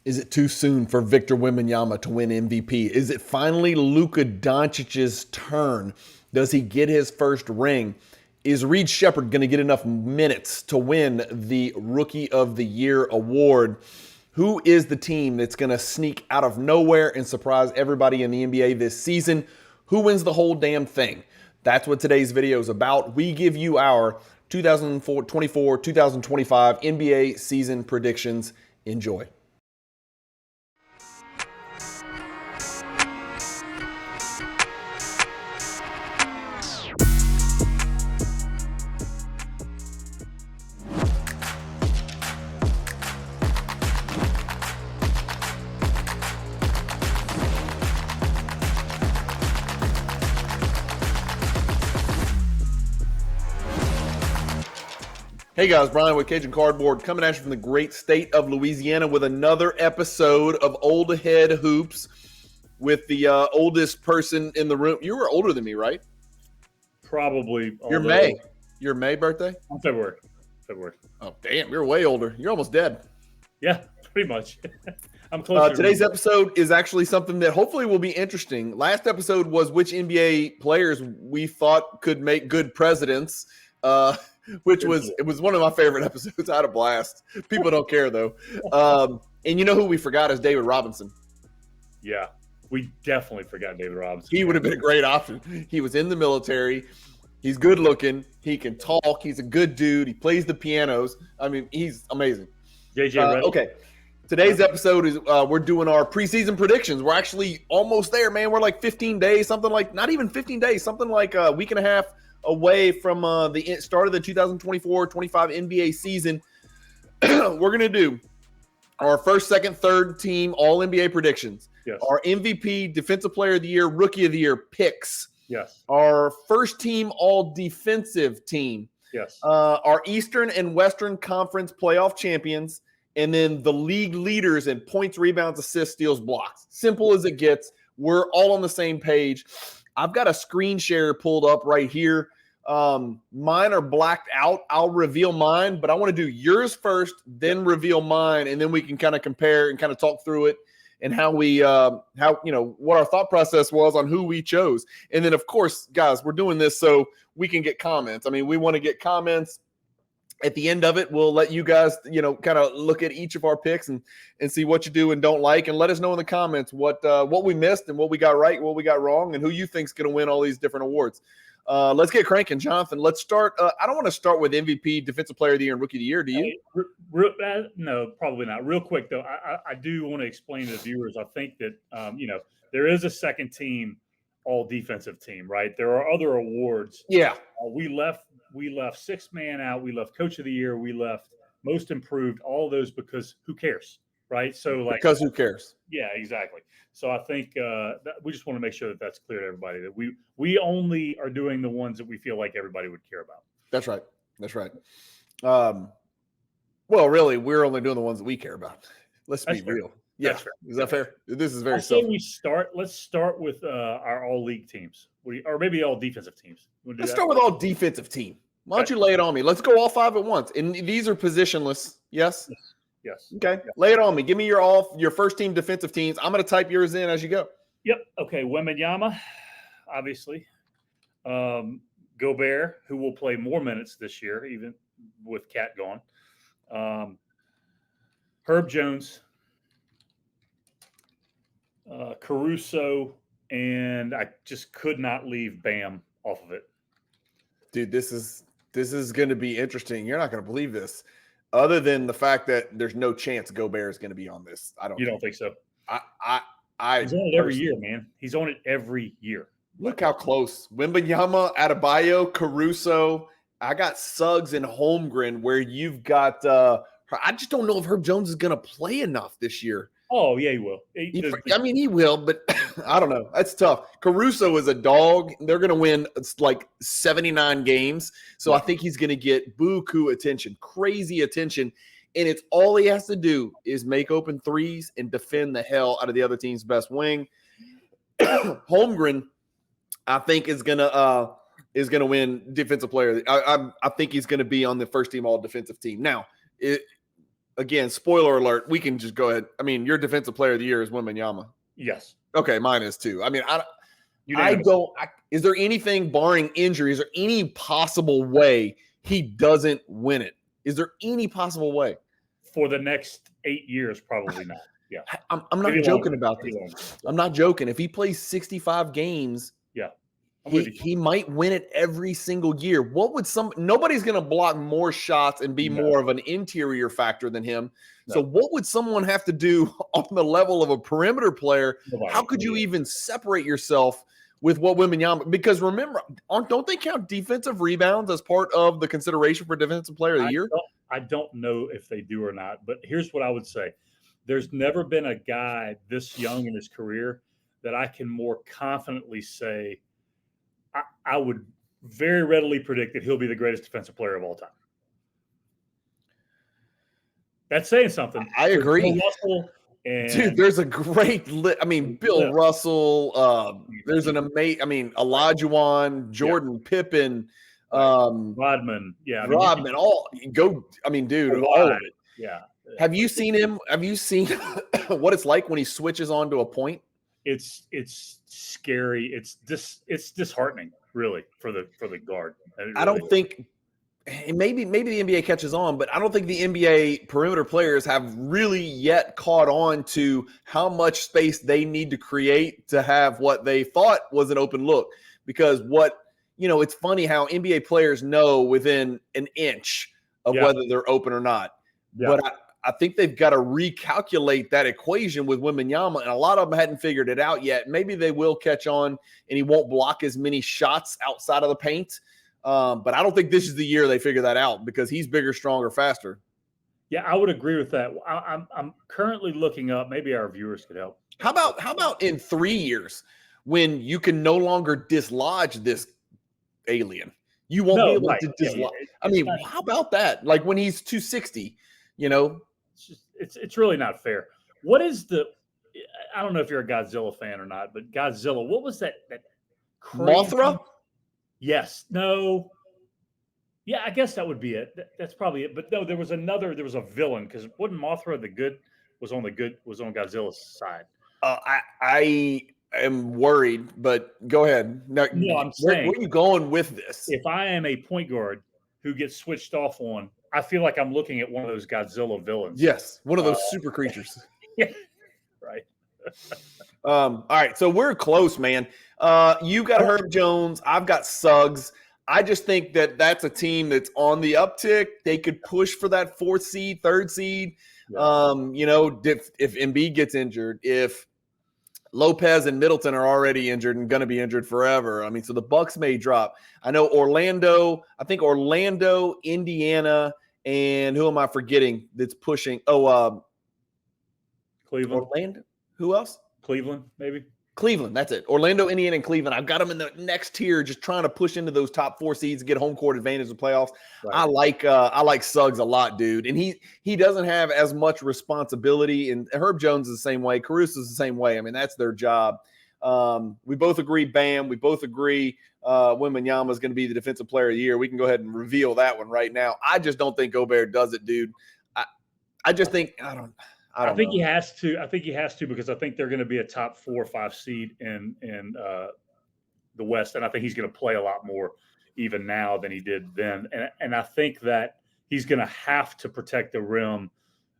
Is it too soon for Victor Wembanyama to win MVP? Is it finally Luka Doncic's turn? Does he get his first ring? Is Reed Sheppard going to get enough minutes to win the Rookie of the Year award? Who is the team that's going to sneak out of nowhere and surprise everybody in the NBA this season? Who wins the whole damn thing? That's what today's video is about. We give you our 2024-2025 NBA season predictions. Enjoy. Hey guys, Bryan with Cajun Cardboard coming at you from the great state of Louisiana with another episode of Old Head Hoops with the oldest person in the room. You were older than me, right? Probably. Your May. Your May birthday? February. Oh, damn. You're way older. You're almost dead. Yeah, pretty much. I'm close. Today's episode is actually something that hopefully will be interesting. Last episode was which NBA players we thought could make good presidents. Which was one of my favorite episodes. I had a blast. People don't care though. And you know who we forgot is David Robinson. Yeah, we definitely forgot David Robinson. He would have been a great option. He was in the military. He's good looking. He can talk. He's a good dude. He plays the pianos. I mean, he's amazing. JJ, okay. Today's episode is we're doing our preseason predictions. We're actually almost there, man. We're like 15 days, not even 15 days, something like a week and a half away from the start of the 2024-25 NBA season. We're going to do our first, second, third team All-NBA predictions. Yes. Our MVP, Defensive Player of the Year, Rookie of the Year picks. Yes. Our first team All-Defensive team. Yes. Our Eastern and Western Conference playoff champions. And then the league leaders in points, rebounds, assists, steals, blocks. Simple as it gets. We're all on the same page. I've got a screen share pulled up right here. Mine are blacked out. I'll reveal mine, but I want to do yours first, then reveal mine, and then we can kind of compare and kind of talk through it and how we, what our thought process was on who we chose. And then, of course, guys, we're doing this so we can get comments. I mean, we want to get comments. At the end of it, we'll let you guys, kind of look at each of our picks and see what you do and don't like, and let us know in the comments what we missed and what we got right, what we got wrong, and who you think's going to win all these different awards. Let's get cranking, Jonathan. Let's start. I don't want to start with MVP, Defensive Player of the Year, and Rookie of the Year. Do you? No, probably not. Real quick though, I do want to explain to the viewers. I think that there is a second team, all defensive team, right? There are other awards. Yeah. We left sixth man out. We left Coach of the Year. We left Most Improved. All those because who cares, right? So because who cares? Yeah, exactly. So I think that we just want to make sure that that's clear to everybody that we only are doing the ones that we feel like everybody would care about. That's right. Well, really, we're only doing the ones that we care about. Let's be real. Yeah, is that fair? This is very simple. Let's start with our all league teams, or maybe all defensive teams. Let's start with all defensive team. Why don't you lay it on me? Let's go all five at once. And these are positionless. Yes. Yes. Okay. Yeah. Lay it on me. Give me your first team defensive teams. I'm going to type yours in as you go. Yep. Okay. Wembanyama, obviously. Gobert, who will play more minutes this year, even with Cat gone. Herb Jones. Caruso, and I just could not leave Bam off of it. Dude, this is going to be interesting. You're not going to believe this. Other than the fact that there's no chance Gobert is going to be on this. You don't think so? He's on it every year, man. He's on it every year. Look how close. Wembanyama, Adebayo, Caruso. I got Suggs and Holmgren where you've got I just don't know if Herb Jones is going to play enough this year. Oh, yeah, he will. He will, but I don't know. That's tough. Caruso is a dog. They're going to win like 79 games. So I think he's going to get buku attention, crazy attention. And it's all he has to do is make open threes and defend the hell out of the other team's best wing. Holmgren, I think, is gonna win defensive player. I think he's going to be on the first team all defensive team. Now, again, spoiler alert, we can just go ahead. I mean, your defensive player of the year is Wembanyama. Yes. Okay, mine is too. I mean, Unanimous. is there anything barring injury? Is there any possible way he doesn't win it? Is there any possible way? For the next 8 years, probably not. Yeah. I'm not joking about this. I'm not joking. If he plays 65 games, yeah, he might win it every single year. Nobody's going to block more shots and be more of an interior factor than him. No. So what would someone have to do on the level of a perimeter player? How could you even separate yourself with what Wembanyama? Because remember, don't they count defensive rebounds as part of the consideration for defensive player of the year? I don't know if they do or not, but here's what I would say. There's never been a guy this young in his career that I can more confidently say I would very readily predict that he'll be the greatest defensive player of all time. That's saying something. I agree. Bill Russell dude, there's a great Bill Russell. There's an amazing. Olajuwon, Jordan, Pippen, Rodman. Yeah, Rodman. All of it. Yeah. Have you seen him? Have you seen what it's like when he switches onto a point? It's scary. It's disheartening, really, for the guard. Really I don't think. Maybe the NBA catches on, but I don't think the NBA perimeter players have really yet caught on to how much space they need to create to have what they thought was an open look. Because it's funny how NBA players know within an inch of whether they're open or not. Yeah. But I think they've got to recalculate that equation with Wembanyama, and a lot of them hadn't figured it out yet. Maybe they will catch on, and he won't block as many shots outside of the paint. But I don't think this is the year they figure that out because he's bigger, stronger, faster. Yeah, I would agree with that. I'm currently looking up. Maybe our viewers could help. How about in 3 years when you can no longer dislodge this alien? You won't be able to dislodge. How about that? Like when he's 260, It's really not fair. What is I don't know if you're a Godzilla fan or not, but Godzilla, what was that crazy Mothra? Yes. No. Yeah, I guess that would be it. That's probably it. But no, there was a villain because wasn't Mothra was on Godzilla's side. I am worried, but go ahead. No, I'm saying, where are you going with this? If I am a point guard who gets switched off on, I feel like I'm looking at one of those Godzilla villains. Yes, one of those super creatures. Yeah, right. All right, so we're close, man. You got Herb Jones. I've got Suggs. I just think that's a team that's on the uptick. They could push for that 4th seed, 3rd seed. Yeah. If Embiid gets injured, if Lopez and Middleton are already injured and going to be injured forever. So the Bucks may drop. I know Orlando, Indiana, and who am I forgetting that's pushing? Cleveland. Orlando. Who else? Cleveland, maybe. Cleveland, that's it. Orlando, Indiana, and Cleveland. I've got them in the next tier, just trying to push into those top 4 seeds and get home court advantage in the playoffs. Right. I like Suggs a lot, dude. And he doesn't have as much responsibility. And Herb Jones is the same way. Caruso's the same way. That's their job. We both agree, Bam. We both agree Wembanyama is going to be the defensive player of the year. We can go ahead and reveal that one right now. I just don't think Gobert does it, dude. I just think I think he has to. I think he has to because I think they're going to be a top 4 or 5 seed in the West, and I think he's going to play a lot more even now than he did then. And I think that he's going to have to protect the rim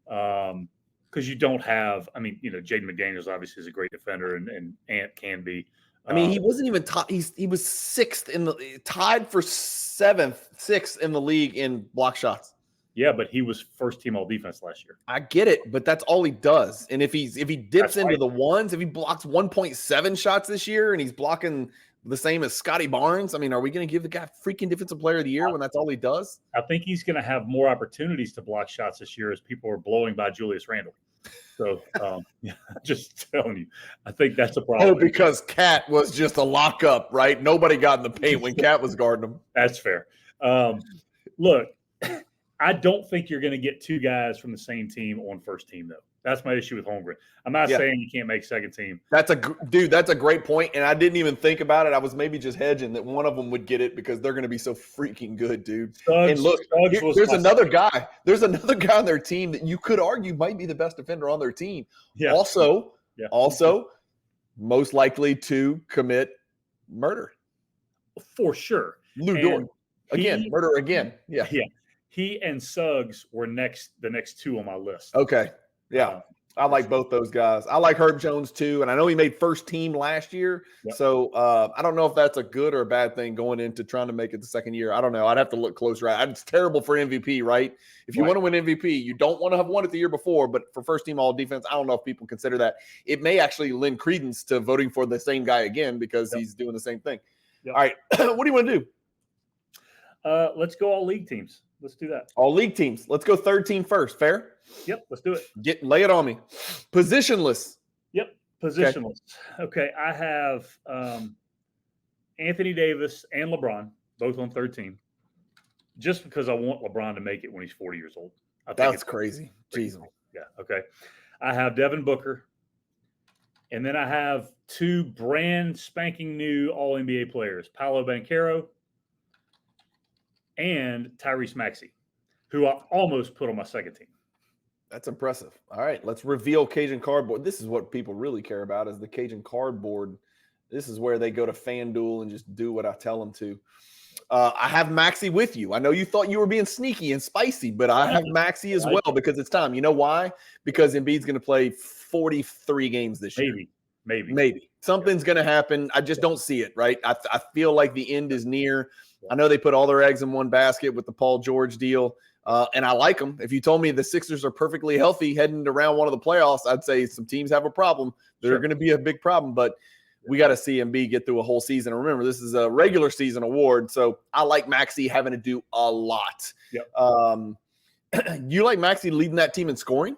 because you don't have. Jaden McDaniels obviously is a great defender, and Ant can be. He wasn't even top. He was 6th tied for 6th in the league in block shots. Yeah, but he was first team all defense last year. I get it, but that's all he does. And if he dips into the ones, if he blocks 1.7 shots this year and he's blocking the same as Scotty Barnes, are we going to give the guy freaking defensive player of the year when that's all he does? I think he's going to have more opportunities to block shots this year as people are blowing by Julius Randle. So, just telling you, I think that's a problem. Oh, because Cat was just a lockup, right? Nobody got in the paint when Cat was guarding him. That's fair. Look. I don't think you're going to get two guys from the same team on first team, though. That's my issue with Holmgren. I'm not saying you can't make second team. That's a great point, and I didn't even think about it. I was maybe just hedging that one of them would get it because they're going to be so freaking good, dude. And look, there's another guy. There's another guy on their team that you could argue might be the best defender on their team. Yeah. Also, most likely to commit murder. For sure. Lou Dort. Again, murder again. Yeah. Yeah. He and Suggs were the next two on my list. Okay. Yeah. I like both those guys. I like Herb Jones too. And I know he made first team last year. Yep. So I don't know if that's a good or a bad thing going into trying to make it the second year. I don't know. I'd have to look closer at it. It's terrible for MVP, right? If you want to win MVP, you don't want to have won it the year before. But for first team all defense, I don't know if people consider that. It may actually lend credence to voting for the same guy again because he's doing the same thing. Yep. All right. What do you want to do? Let's go all league teams. Let's do that. All league teams. Let's go third team first. Fair? Yep, let's do it. Lay it on me. Positionless. Yep, positionless. Okay, I have Anthony Davis and LeBron, both on third team, just because I want LeBron to make it when he's 40 years old. That's crazy. Jesus. Yeah, okay. I have Devin Booker, and then I have two brand spanking new All-NBA players, Paolo Banchero and Tyrese Maxey, who I almost put on my second team. That's impressive. All right, let's reveal Cajun Cardboard. This is what people really care about is the Cajun Cardboard. This is where they go to FanDuel and just do what I tell them to. I have Maxey with you. I know you thought you were being sneaky and spicy, but I have Maxey as well because it's time. You know why? Because Embiid's going to play 43 games this year. Maybe. Something's going to happen. I just don't see it, right? I feel like the end is near. I know they put all their eggs in one basket with the Paul George deal. And I like them. If you told me the Sixers are perfectly healthy heading to round one of the playoffs, I'd say some teams have a problem. They're going to be a big problem, but we got to see Embiid get through a whole season. And remember, this is a regular season award, so I like Maxey having to do a lot. Yep. You like Maxey leading that team in scoring?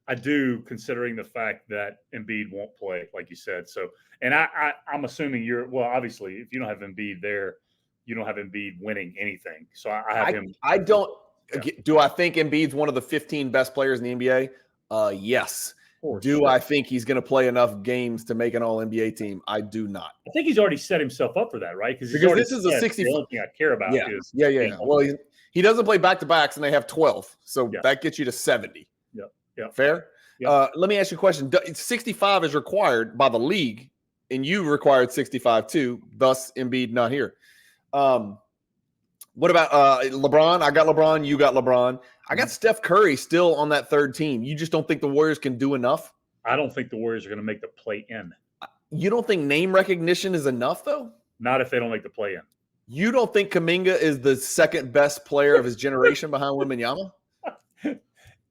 I do, considering the fact that Embiid won't play, like you said. So, and I'm assuming obviously, if you don't have Embiid there, you don't have Embiid winning anything. So I have him. I don't. Yeah. Do I think Embiid's one of the 15 best players in the NBA? Yes. Do I think he's going to play enough games to make an All-NBA team? I do not. I think he's already set himself up for that, right? Because this is a 60. The only thing I care about is Well, he doesn't play back-to-backs, and they have 12. So that gets you to 70. Yeah. Fair? Yep. Let me ask you a question. 65 is required by the league, and you required 65 too, thus Embiid not here. What about LeBron? I got LeBron. You got LeBron. I got Steph Curry still on that third team. You just don't think the Warriors can do enough? I don't think the Warriors are going to make the play-in. You don't think name recognition is enough, though? Not if they don't make the play-in. You don't think Kuminga is the second best player of his generation behind Wembanyama?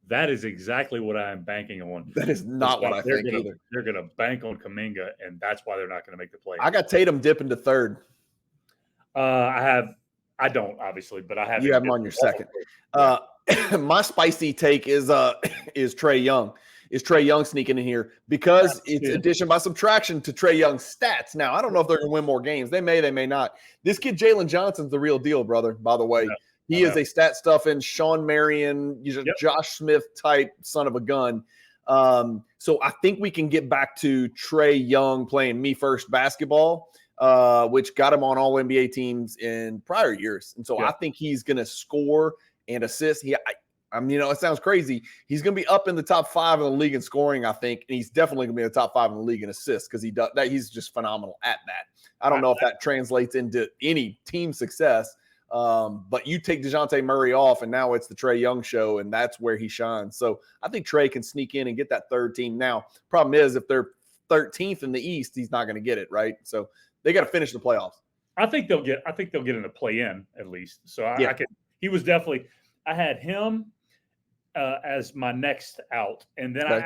That is exactly what I am banking on. That is not what I think either. They're going to bank on Kuminga, and that's why they're not going to make the play-in. I got Tatum dipping to third. I don't, obviously, but I have. You have him on your second. My spicy take is Trae Young. Is Trae Young sneaking in here because it's addition by subtraction to Trae Young's stats. Now, I don't know if they're going to win more games. They may not. This kid, Jalen Johnson's the real deal, brother, by the way. He is a stat stuffing, Sean Marion, Josh Smith type son of a gun. So I think we can get back to Trae Young playing me first basketball, which got him on all NBA teams in prior years. And so I think he's going to score and assist. I mean, it sounds crazy. He's going to be up in the top 5 in the league in scoring, I think. And he's definitely going to be in the top 5 in the league in assists because he's just phenomenal at that. I don't know if that translates into any team success. But you take DeJounte Murray off, and now it's the Trae Young show, and that's where he shines. So I think Trae can sneak in and get that third team. Now, problem is, if they're 13th in the East, he's not going to get it, right? So they got to finish the playoffs. I think they'll get in the play-in at least. So he was definitely. I had him as my next out, and then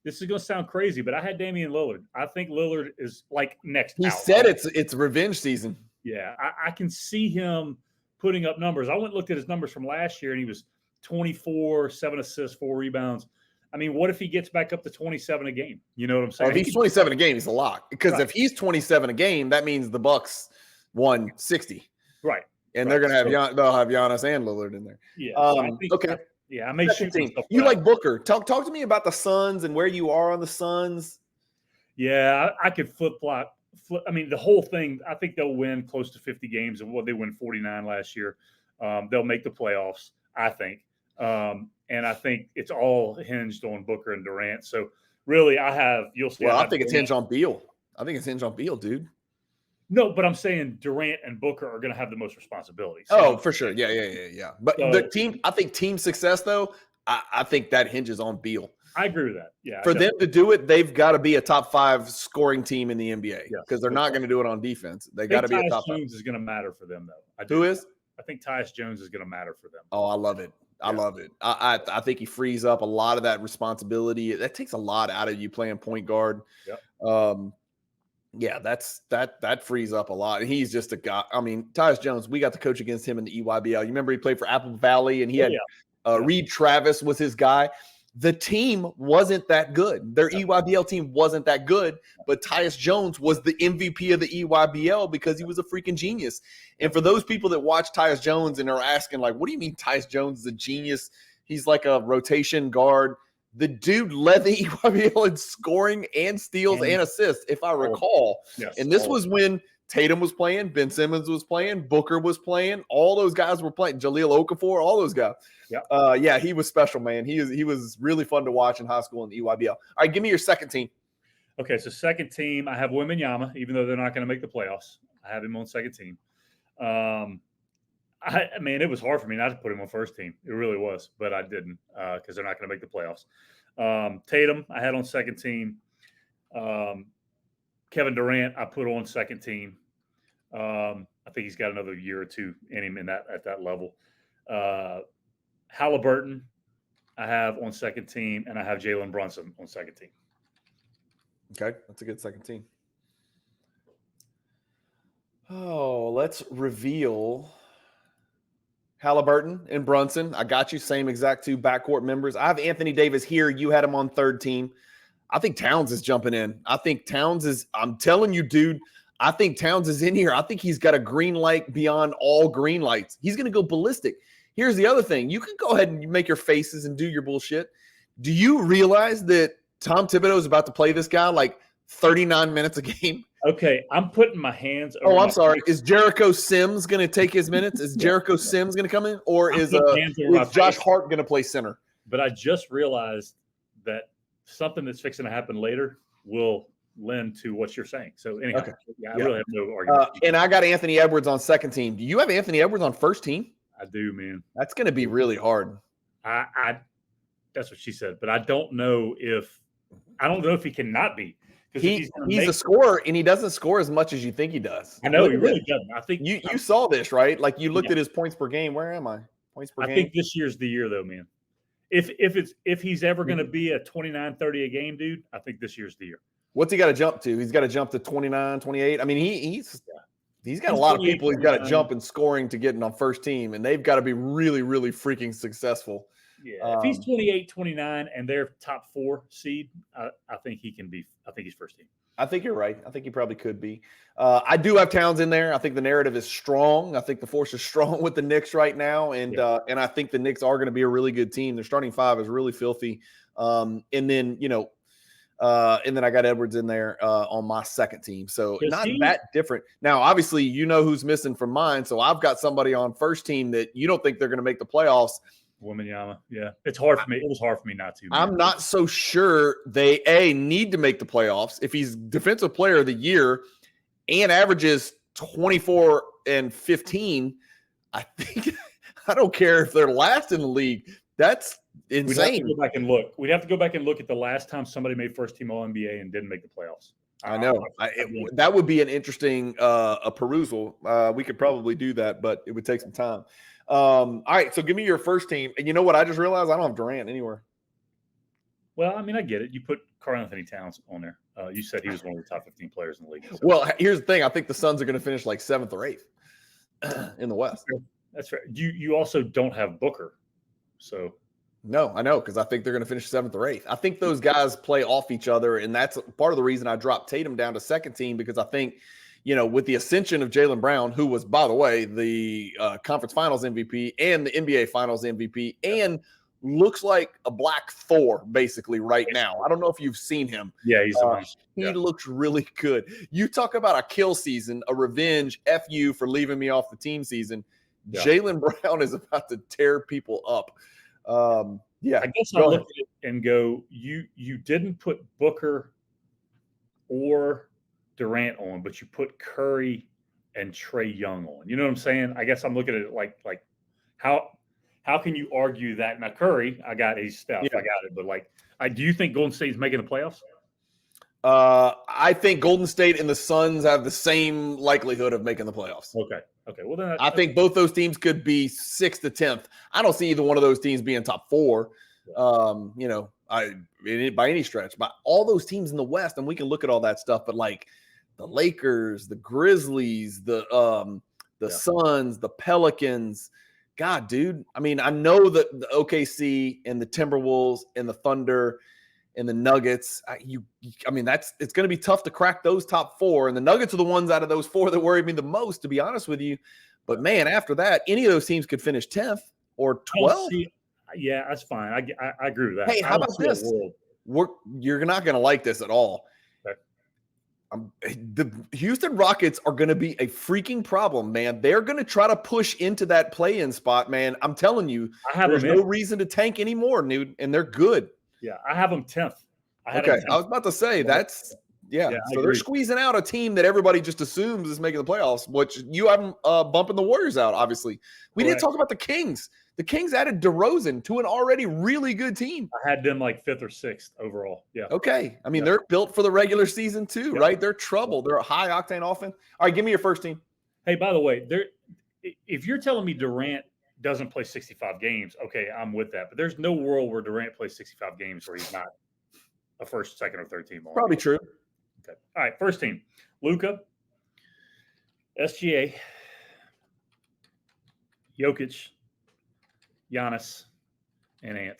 this is going to sound crazy, but I had Damian Lillard. I think Lillard is like next. He said it's revenge season. Yeah, I can see him putting up numbers. I went and looked at his numbers from last year, and he was 24, 7 assists, 4 rebounds. I mean, what if he gets back up to 27 a game? You know what I'm saying? If he's 27 a game, he's a lock. Because if he's 27 a game, that means the Bucks won 60. Right. And Right. they'll have Giannis and Lillard in there. Yeah. So I think, Okay. I may shoot Team. myself. You like Booker. Talk to me about the Suns and where you are on the Suns. Yeah, I could flip-flop. I mean, the whole thing, I think they'll win close to 50 games. And they win 49 last year. They'll make the playoffs, I think. And I think it's all hinged on Booker and Durant. So really, you'll see. Well, I think it's hinged on Beal. I think it's hinged on Beal, dude. No, but I'm saying Durant and Booker are going to have the most responsibility. So, for sure. Yeah. But the team, I think team success, though, I think that hinges on Beal. I agree with that. Yeah. For them to do it, they've got to be a top 5 scoring team in the NBA because they're not going to do it on defense. They got to be a top 5. Jones is going to matter for them, though. Who is? I think Tyus Jones is going to matter for them. Oh, I love it. I love it. I think he frees up a lot of that responsibility. That takes a lot out of you playing point guard. Yep. Yeah, that frees up a lot. And he's just a guy. I mean, Tyus Jones, we got to coach against him in the EYBL. You remember he played for Apple Valley and he had Reed Travis was his guy. The team wasn't that good. Their EYBL team wasn't that good, but Tyus Jones was the MVP of the EYBL because he was a freaking genius. And for those people that watch Tyus Jones and are asking, like, what do you mean Tyus Jones is a genius? He's like a rotation guard. The dude led the EYBL in scoring and steals and assists, if I recall. Yes, and this was when Tatum was playing, Ben Simmons was playing, Booker was playing, all those guys were playing, Jahlil Okafor, all those guys. Yeah, he was special, man. He was really fun to watch in high school in the EYBL. All right, give me your second team. Okay, so second team, I have Wembanyama, even though they're not going to make the playoffs. I have him on second team. It was hard for me not to put him on first team. It really was, but I didn't because they're not going to make the playoffs. Tatum, I had on second team. Kevin Durant, I put on second team. I think he's got another year or two in him at that level. Halliburton, I have on second team, and I have Jalen Brunson on second team. Okay, that's a good second team. Oh, let's reveal Halliburton and Brunson. I got you. Same exact 2 backcourt members. I have Anthony Davis here. You had him on third team. I think Towns is jumping in. I think Towns is – I'm telling you, dude, I think Towns is in here. I think he's got a green light beyond all green lights. He's going to go ballistic. Here's the other thing. You can go ahead and make your faces and do your bullshit. Do you realize that Tom Thibodeau is about to play this guy like 39 minutes a game? Okay, I'm putting my hands over I'm sorry. Is Jericho Sims going to take his minutes? Is Jericho Sims going to come in? Or is Josh Hart going to play center? But I just realized that something that's fixing to happen later will lend to what you're saying. So anyhow, I really have no argument. And I got Anthony Edwards on second team. Do you have Anthony Edwards on first team? I do, man. That's going to be really hard. That's what she said. But I don't know if he cannot be. He's a scorer, and he doesn't score as much as you think he does. I know he really doesn't. I think you saw this, right? Like you looked at his points per game. Where am I? Points per game. I think this year's the year, though, man. If he's ever going to be a 29, 30 a game, dude, I think this year's the year. What's he got to jump to? He's got to jump to 29, 28. I mean, he's got a lot of people he's got to jump in scoring to get on first team, and they've got to be really, really freaking successful. Yeah, if he's 28, 29, and they're top 4 seed, I think he can be. I think he's first team. I think you're right. I think he probably could be. I do have Towns in there. I think the narrative is strong. I think the force is strong with the Knicks right now, and I think the Knicks are going to be a really good team. Their starting 5 is really filthy. And then I got Edwards in there on my second team. So not that different. Now, obviously, you know who's missing from mine. So I've got somebody on first team that you don't think they're going to make the playoffs. Wembanyama. Yeah. It's hard for me. It was hard for me not to. I'm not so sure they need to make the playoffs. If he's defensive player of the year and averages 24 and 15, I think I don't care if they're last in the league. That's insane. We'd have to go back and look. We'd have to go back and look at the last time somebody made first team All-NBA and didn't make the playoffs. I know. That would be an interesting a perusal. We could probably do that, but it would take some time. All right, so give me your first team. And you know what? I just realized I don't have Durant anywhere. Well, I mean, I get it. You put Karl-Anthony Towns on there. You said he was one of the top 15 players in the league. So. Well, here's the thing. I think the Suns are going to finish like 7th or 8th in the West. That's right. You also don't have Booker. So no, I know, because I think they're going to finish 7th or 8th. I think those guys play off each other, and that's part of the reason I dropped Tatum down to second team, because I think with the ascension of Jaylen Brown, who was, by the way, the conference finals MVP and the NBA finals MVP, and looks like a black Thor basically right now. I don't know if you've seen him. Yeah, he's he looks really good. You talk about a kill season, a revenge, F you for leaving me off the team season. Yeah. Jaylen Brown is about to tear people up. I guess I look at it and go, you didn't put Booker or Durant on, but you put Curry and Trae Young on. You know what I'm saying? I guess I'm looking at it like how can you argue that? Now Curry, I got his stuff, I got it, but do you think Golden State's making the playoffs? I think Golden State and the Suns have the same likelihood of making the playoffs. Okay. Well, then I think both those teams could be 6th to 10th. I don't see either one of those teams being top 4. By any stretch, but all those teams in the West, and we can look at all that stuff, but like the Lakers, the Grizzlies, the Suns, the Pelicans. God, dude. I mean, I know that the OKC and the Timberwolves and the Thunder and the Nuggets, it's going to be tough to crack those top 4. And the Nuggets are the ones out of those 4 that worry me the most, to be honest with you. But man, after that, any of those teams could finish 10th or 12th. Yeah, that's fine. I agree with that. Hey, how about this? You're not going to like this at all. Okay. The Houston Rockets are going to be a freaking problem, man. They're going to try to push into that play-in spot, man. I'm telling you, there's no reason to tank anymore, dude, and they're good. Yeah, I have them 10th. I was about to say that's so they're squeezing out a team that everybody just assumes is making the playoffs, which you have them bumping the Warriors out, obviously. We didn't talk about the Kings. The Kings added DeRozan to an already really good team. I had them like 5th or 6th overall. Yeah. Okay. I mean, they're built for the regular season too, right? They're trouble. They're a high-octane offense. All right, give me your first team. Hey, by the way, if you're telling me Durant doesn't play 65 games, okay, I'm with that. But there's no world where Durant plays 65 games where he's not a first, second, or third team. Probably true. Okay. All right, first team. Luka, SGA, Jokic, Giannis, and Ant.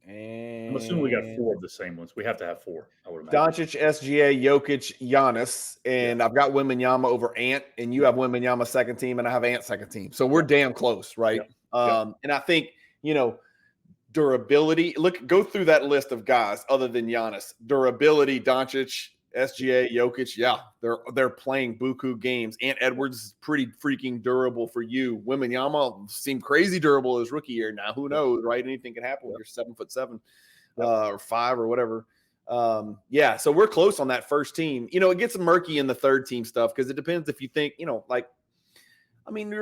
I'm assuming we got 4 of the same ones. We have to have 4. I would imagine. Doncic, SGA, Jokic, Giannis, and I've got Wembanyama over Ant, and you have Wembanyama second team, and I have Ant second team. So we're damn close, right? And I think durability. Go through that list of guys other than Giannis. Durability, Doncic, SGA, Jokic, they're playing buku games. Ant Edwards is pretty freaking durable for you. Wembanyama seemed crazy durable his rookie year. Now, who knows, right? Anything can happen when you're 7'7", or 5 or whatever. So we're close on that first team. It gets murky in the third team stuff because it depends if you think, you're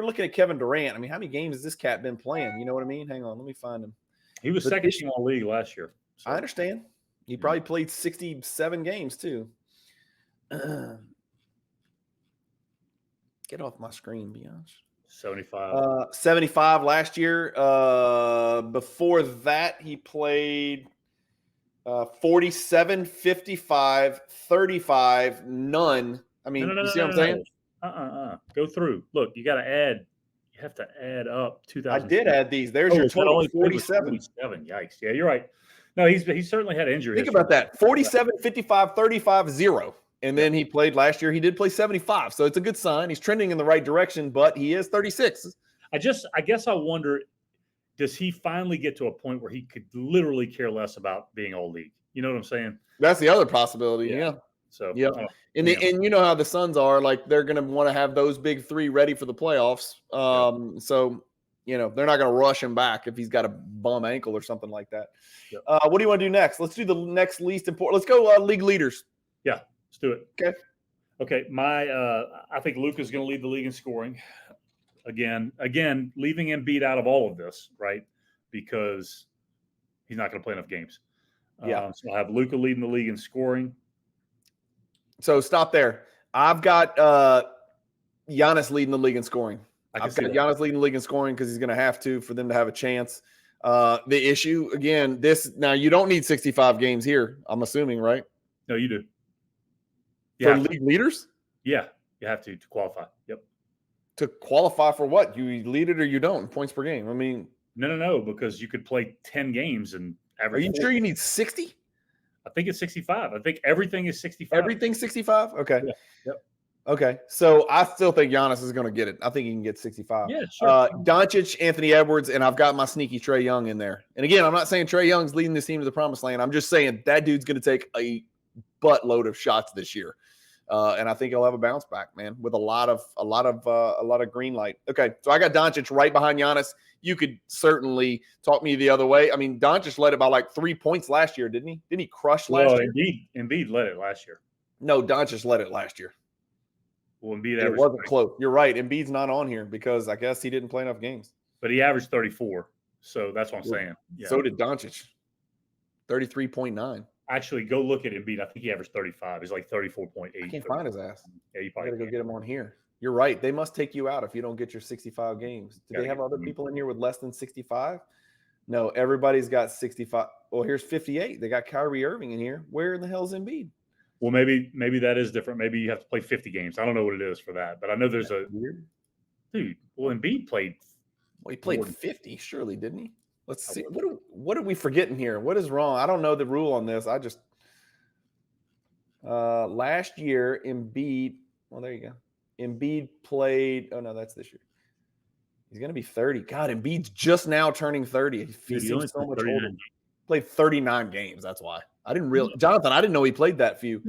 looking at Kevin Durant. I mean, how many games has this cat been playing? You know what I mean? Hang on, let me find him. He was second team all league last year. So. I understand. He probably played 67 games too. Get off my screen, be honest. 75. 75 last year. Before that, he played 47, 55, 35, none. I mean, you see what I'm saying? Go through. Look, you got to add. You have to add up 2000. I did add these. There's your total, 47. 47. Yikes. Yeah, you're right. No, he's certainly had injuries. Think about that. 47, 55, 35, 0. And then he played last year. He did play 75. So it's a good sign. He's trending in the right direction, but he is 36. I guess I wonder, does he finally get to a point where he could literally care less about being all league? You know what I'm saying? That's the other possibility. Yeah. So, and you know how the Suns are, like they're going to want to have those big 3 ready for the playoffs. So, they're not going to rush him back if he's got a bum ankle or something like that. Yep. What do you want to do next? Let's do the next least important. Let's go league leaders. Yeah. Let's do it. Okay. I think Luka's going to lead the league in scoring. Again, leaving Embiid out of all of this, right? Because he's not going to play enough games. So I have Luka leading the league in scoring. So stop there. I've got Giannis leading the league in scoring. I've got Giannis leading the league in scoring because he's going to have to for them to have a chance. The issue, again, now you don't need 65 games here, I'm assuming, right? No, you do. For league leaders? Yeah, you have to qualify. Yep. To qualify for what? You lead it or you don't, points per game. I mean. No, because you could play 10 games and Are you sure you need 60? I think it's 65. I think everything is 65. Everything's 65? Okay. Yeah. Yep. Okay. So I still think Giannis is going to get it. I think he can get 65. Yeah, sure. Doncic, Anthony Edwards, and I've got my sneaky Trae Young in there. And again, I'm not saying Trae Young's leading this team to the promised land. I'm just saying that dude's going to take a buttload of shots this year. And I think he'll have a bounce back, man, with a lot of green light. Okay. So I got Doncic right behind Giannis. You could certainly talk me the other way. I mean, Doncic led it by like 3 points last year, didn't he? Didn't he crush last year? Embiid led it last year. No, Doncic led it last year. Well, Embiid it wasn't close. You're right. Embiid's not on here because I guess he didn't play enough games. But he averaged 34. So that's what I'm saying. Yeah. So did Doncic. 33.9. Actually, go look at Embiid. I think he averaged 35. He's like 34.8. I can't find his ass. Yeah, you probably got to go get him on here. You're right. They must take you out if you don't get your 65 games. Do they have other people in here with less than 65? No, everybody's got 65. Well, here's 58. They got Kyrie Irving in here. Where in the hell's Embiid? Well, maybe that is different. Maybe you have to play 50 games. I don't know what it is for that, but I know there's weird. Dude. Well, Embiid played. Well, he played 50, surely, didn't he? Let's see. What are we forgetting here? What is wrong? I don't know the rule on this. I just last year Embiid. Well, there you go. Embiid played. Oh no, that's this year. He's going to be 30. God, Embiid's just now turning 30. He seems so much older. Played 39 games. That's why. I didn't realize, Jonathan, I didn't know he played that few.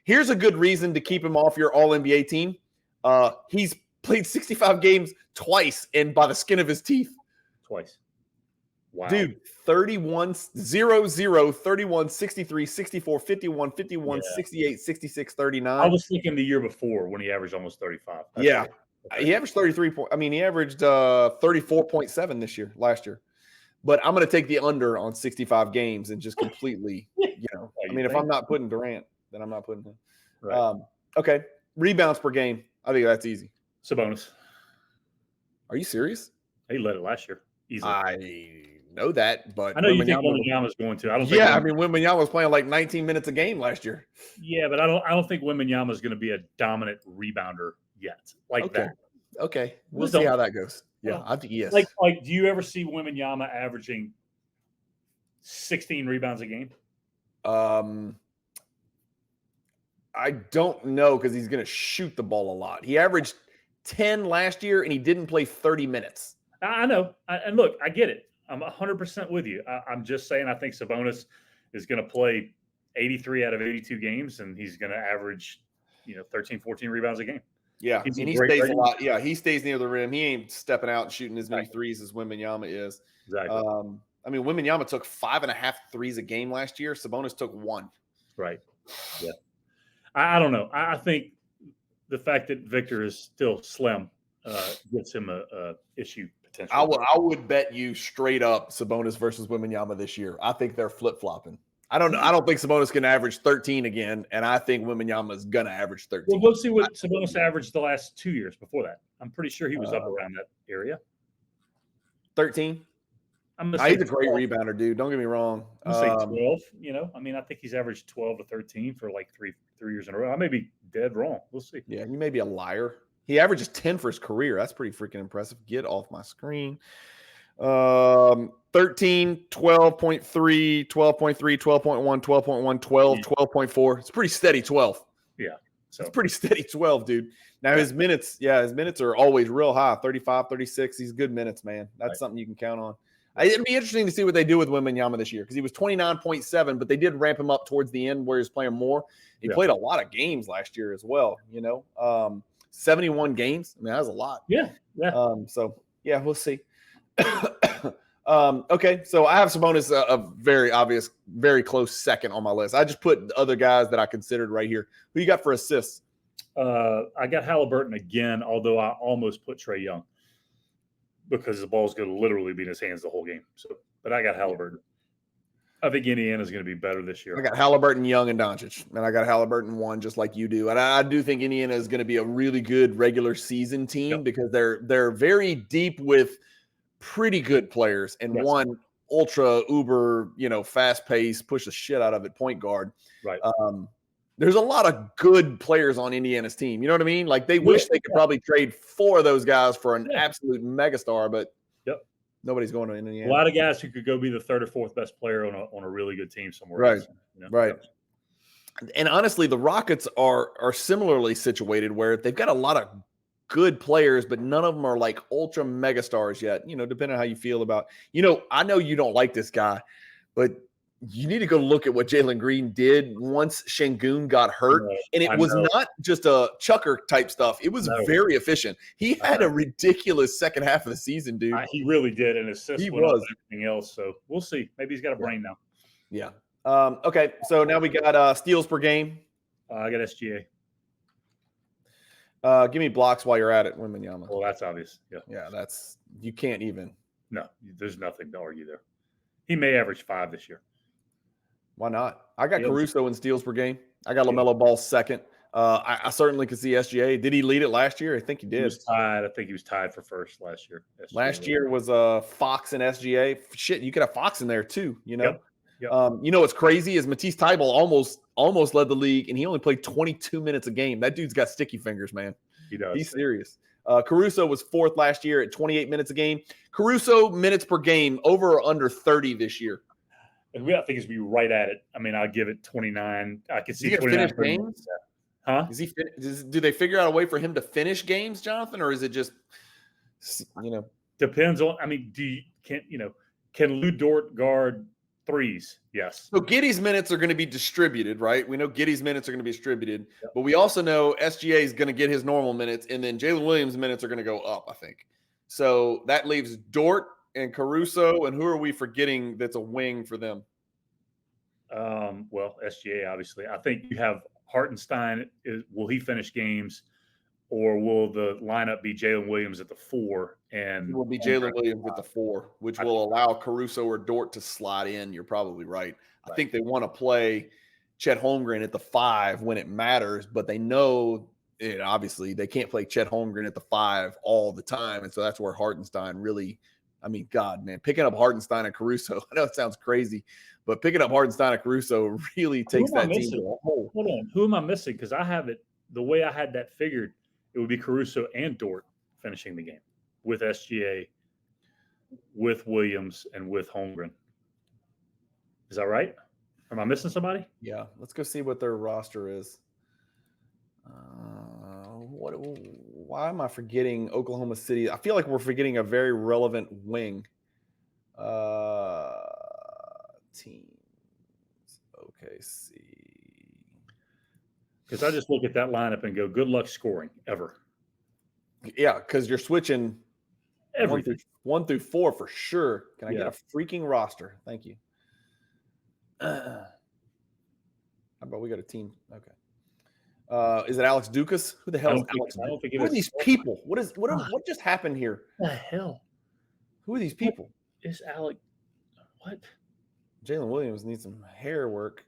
Here's a good reason to keep him off your all-NBA team. He's played 65 games twice and by the skin of his teeth. Twice. Wow. Dude, 31, 0, 0, 31, 63, 64, 51, 51, 68, 66, 39. I was thinking the year before when he averaged almost 35. Right. He averaged 33. He averaged 34.7 last year. But I'm going to take the under on 65 games and just completely, if I'm not putting Durant, then I'm not putting him. Right. Okay. Rebounds per game. I think that's easy. Sabonis. Are you serious? He led it last year. Easily. I know that, but I know you think Wembanyama's going to. I don't. Yeah, Wembanyama was playing like 19 minutes a game last year. Yeah, but I don't think Wembanyama's going to be a dominant rebounder yet. That. Okay. We'll see how that goes. Yeah, I think yes. Like, do you ever see Wembanyama averaging 16 rebounds a game? I don't know because he's going to shoot the ball a lot. He averaged 10 last year, and he didn't play 30 minutes. I know. And look, I get it. I'm 100% with you. I'm just saying I think Sabonis is going to play 83 out of 82 games, and he's going to average, 13, 14 rebounds a game. Yeah, and he stays a lot. Yeah, he stays near the rim. He ain't stepping out and shooting as many threes as Wembanyama is. Exactly. Wembanyama took 5.5 threes a game last year. Sabonis took 1. Right. Yeah. I don't know. I think the fact that Victor is still slim gets him a issue potentially. I would bet you straight up Sabonis versus Wembanyama this year. I think they're flip-flopping. I don't know. I don't think Sabonis can average 13 again, and I think Wembanyama is going to average 13. Well, we'll see what Sabonis averaged the last 2 years before that. I'm pretty sure he was up around that area. 13? He's a great rebounder, dude. Don't get me wrong. I'm going to say 12, I think he's averaged 12 to 13 for like three years in a row. I may be dead wrong. We'll see. Yeah, you may be a liar. He averages 10 for his career. That's pretty freaking impressive. Get off my screen. 13, 12.3, 12.3, 12.1, 12.1, 12, 12.4. It's pretty steady 12. Yeah. So it's pretty steady 12, dude. Now his minutes are always real high, 35, 36. He's good minutes, man. That's something you can count on. It'd be interesting to see what they do with Wembanyama this year because he was 29.7, but they did ramp him up towards the end where he was playing more. He played a lot of games last year as well, 71 games. I mean, that was a lot. Yeah. Yeah. We'll see. Okay, so I have Sabonis a very obvious, very close second on my list. I just put the other guys that I considered right here. Who you got for assists? I got Halliburton again, although I almost put Trae Young because the ball's going to literally be in his hands the whole game. But I got Halliburton. I think Indiana's going to be better this year. I got Halliburton, Young, and Doncic, and I got Halliburton 1 just like you do. And I do think Indiana is going to be a really good regular season team because they're very deep with pretty good players and one ultra uber, fast pace, push the shit out of it point guard. Right. There's a lot of good players on Indiana's team. You know what I mean? Like they wish they could probably trade 4 of those guys for an absolute megastar, but Nobody's going to A Indiana. lot of guys who could go be the third or fourth best player on a really good team somewhere Right. else. You know? Right. And honestly, the Rockets are similarly situated where they've got a lot of good players, but none of them are like ultra mega stars yet. Depending on how you feel about. I know you don't like this guy, but you need to go look at what Jalen Green did once Şengün got hurt, and it was not just a chucker type stuff. It was very efficient. He had a ridiculous second half of the season, dude. He really did, and assists went up and everything else. So we'll see. Maybe he's got a brain now. Yeah. Okay, so now we got steals per game. I got SGA. Give me blocks while you're at it, Wembanyama. Well, that's obvious. Yeah, you can't even. No, there's nothing to argue there. He may average 5 this year. Why not? I got Caruso in steals per game. I got LaMelo Ball second. I certainly could see SGA. Did he lead it last year? I think he did. He was tied. I think he was tied for first last year. SGA last year was Fox and SGA. Shit, you could have Fox in there too. Yep. What's crazy is Matisse Thybulle almost led the league, and he only played 22 minutes a game. That dude's got sticky fingers, man. He does. He's serious. Caruso was fourth last year at 28 minutes a game. Caruso minutes per game over or under 30 this year. I think it's going to be right at it. I mean, I'll give it 29. I could see 29 games. Huh? Do they figure out a way for him to finish games, Jonathan, or is it just Depends on. I mean, can Lou Dort guard threes? Yes. So Giddey's minutes are going to be distributed, right? We know Giddey's minutes are going to be distributed, but we also know SGA is going to get his normal minutes, and then Jalen Williams' minutes are going to go up, I think. So that leaves Dort and Caruso, and who are we forgetting that's a wing for them? Well, SGA, obviously. I think you have Hartenstein. Will he finish games, or will the lineup be Jalen Williams at the 4? And it will be Jalen Williams at the 4, which will allow Caruso or Dort to slide in. You're probably right. I think they want to play Chet Holmgren at the 5 when it matters, but they know obviously they can't play Chet Holmgren at the 5 all the time, and so that's where Hartenstein really – I mean, God, man, picking up Hartenstein and Caruso, I know it sounds crazy, but picking up Hartenstein and Caruso really takes that team to a hole. Hold on. Who am I missing? Because I have it – the way I had that figured, it would be Caruso and Dort finishing the game with SGA, with Williams, and with Holmgren. Is that right? Am I missing somebody? Yeah. Let's go see what their roster is. Why am I forgetting Oklahoma City? I feel like we're forgetting a very relevant wing. Teams. OKC. Because I just look at that lineup and go, good luck scoring ever. Yeah, because you're switching everything. 1 through 4 for sure. Can I get a freaking roster? Thank you. How about we got a team? Okay. Is it Alex Dukas? Who the hell is Alex? I don't think Who are these people? What just happened here? What the hell? Who are these people? Is Alex? What? Jalen Williams needs some hair work.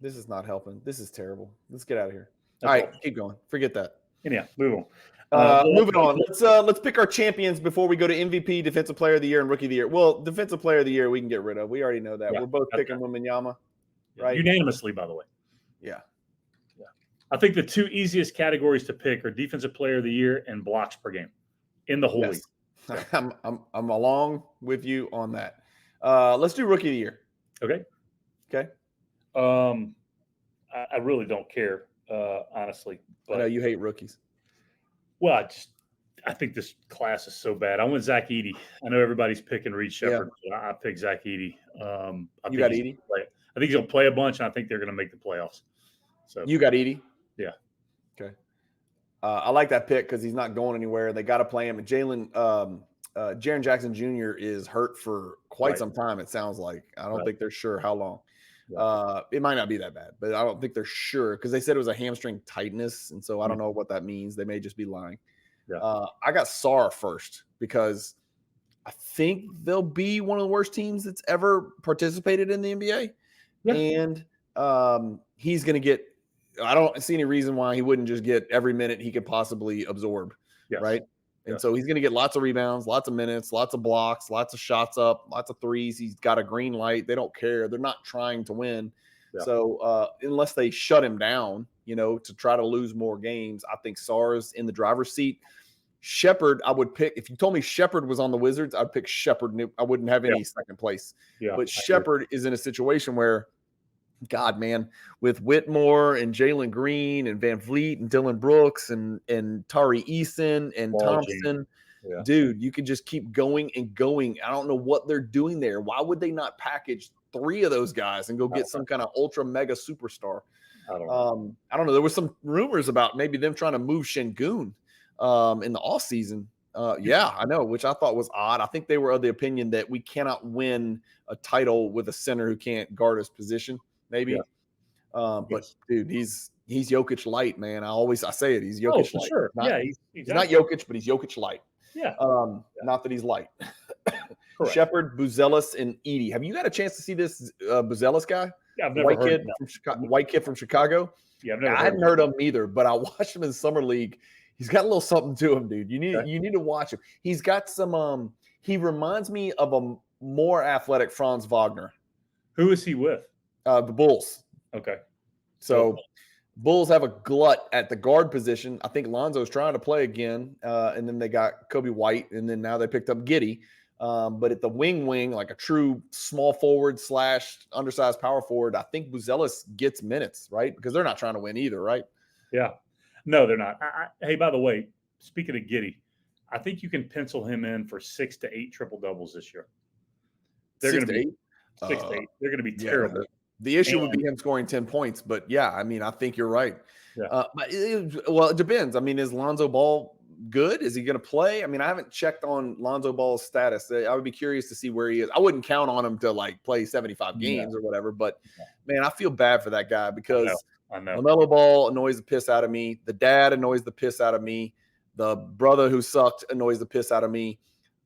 This is not helping. This is terrible. Let's get out of here. All right, keep going. Forget that. Yeah, move on. Moving on. Let's pick our champions before we go to MVP, Defensive Player of the Year, and Rookie of the Year. Well, Defensive Player of the Year we can get rid of. We already know that. We're both picking Wembanyama, right? Unanimously, by the way. Yeah. I think the 2 easiest categories to pick are Defensive Player of the Year and blocks per game in the whole league. I'm along with you on that. Let's do Rookie of the Year. Okay. I really don't care, honestly. But I know you hate rookies. Well, I think this class is so bad. I went Zach Edey. I know everybody's picking Reed Shepherd. But I picked Zach Edey. You got Edey? I think he's going to play a bunch, and I think they're going to make the playoffs. So you got Edey? Yeah. Okay. I like that pick because he's not going anywhere. They got to play him. And Jaren Jackson Jr. is hurt for quite some time, it sounds like. I don't think they're sure how long. It might not be that bad, but I don't think they're sure because they said it was a hamstring tightness, and so I don't know what that means. They may just be lying. I got Sarr first because I think they'll be one of the worst teams that's ever participated in the NBA. Yeah. And he's going to get – I don't see any reason why he wouldn't just get every minute he could possibly absorb, right? And so he's going to get lots of rebounds, lots of minutes, lots of blocks, lots of shots up, lots of threes. He's got a green light. They don't care. They're not trying to win. Yeah. So unless they shut him down, to try to lose more games, I think Sarr's in the driver's seat. Shepherd, I would pick. If you told me Shepherd was on the Wizards, I'd pick Shepherd. I wouldn't have any second place. Yeah, but Shepherd is in a situation where, God, man, with Whitmore and Jalen Green and Van Vliet and Dylan Brooks and Tari Eason and Thompson, dude, you can just keep going and going. I don't know what they're doing there. Why would they not package 3 of those guys and go get some kind of ultra mega superstar? I don't know. There was some rumors about maybe them trying to move Şengün in the offseason. Yeah, I know, which I thought was odd. I think they were of the opinion that we cannot win a title with a center who can't guard his position, maybe. But dude, he's Jokic light, man. I say it. He's Jokic light. Sure. He's not Jokic, but he's Jokic light. Not that he's light. Shepherd, Buzelis, and Edey. Have you got a chance to see this Buzelis guy? Yeah, I've never heard white kid from Chicago. Yeah, I hadn't heard of him either, but I watched him in summer league. He's got a little something to him, dude. You need to watch him. He's got some. He reminds me of a more athletic Franz Wagner. Who is he with? The Bulls. Okay. So Bulls have a glut at the guard position. I think Lonzo's trying to play again, and then they got Kobe White, and then now they picked up Giddey. But at the wing, like a true small forward / undersized power forward, I think Buzelis gets minutes, right? Because they're not trying to win either, right? Yeah. No, they're not. Hey, by the way, speaking of Giddey, I think you can pencil him in for 6 to 8 triple doubles this year. They're going to be 6 to 8. They're going to be terrible. The issue would be him scoring 10 points, but yeah, I mean, I think you're right. Yeah. But it depends. I mean, is Lonzo Ball good? Is he going to play? I mean, I haven't checked on Lonzo Ball's status. I would be curious to see where he is. I wouldn't count on him to like play 75 games or whatever, but man, I feel bad for that guy because I know. LaMelo Ball annoys the piss out of me. The dad annoys the piss out of me. The brother who sucked annoys the piss out of me.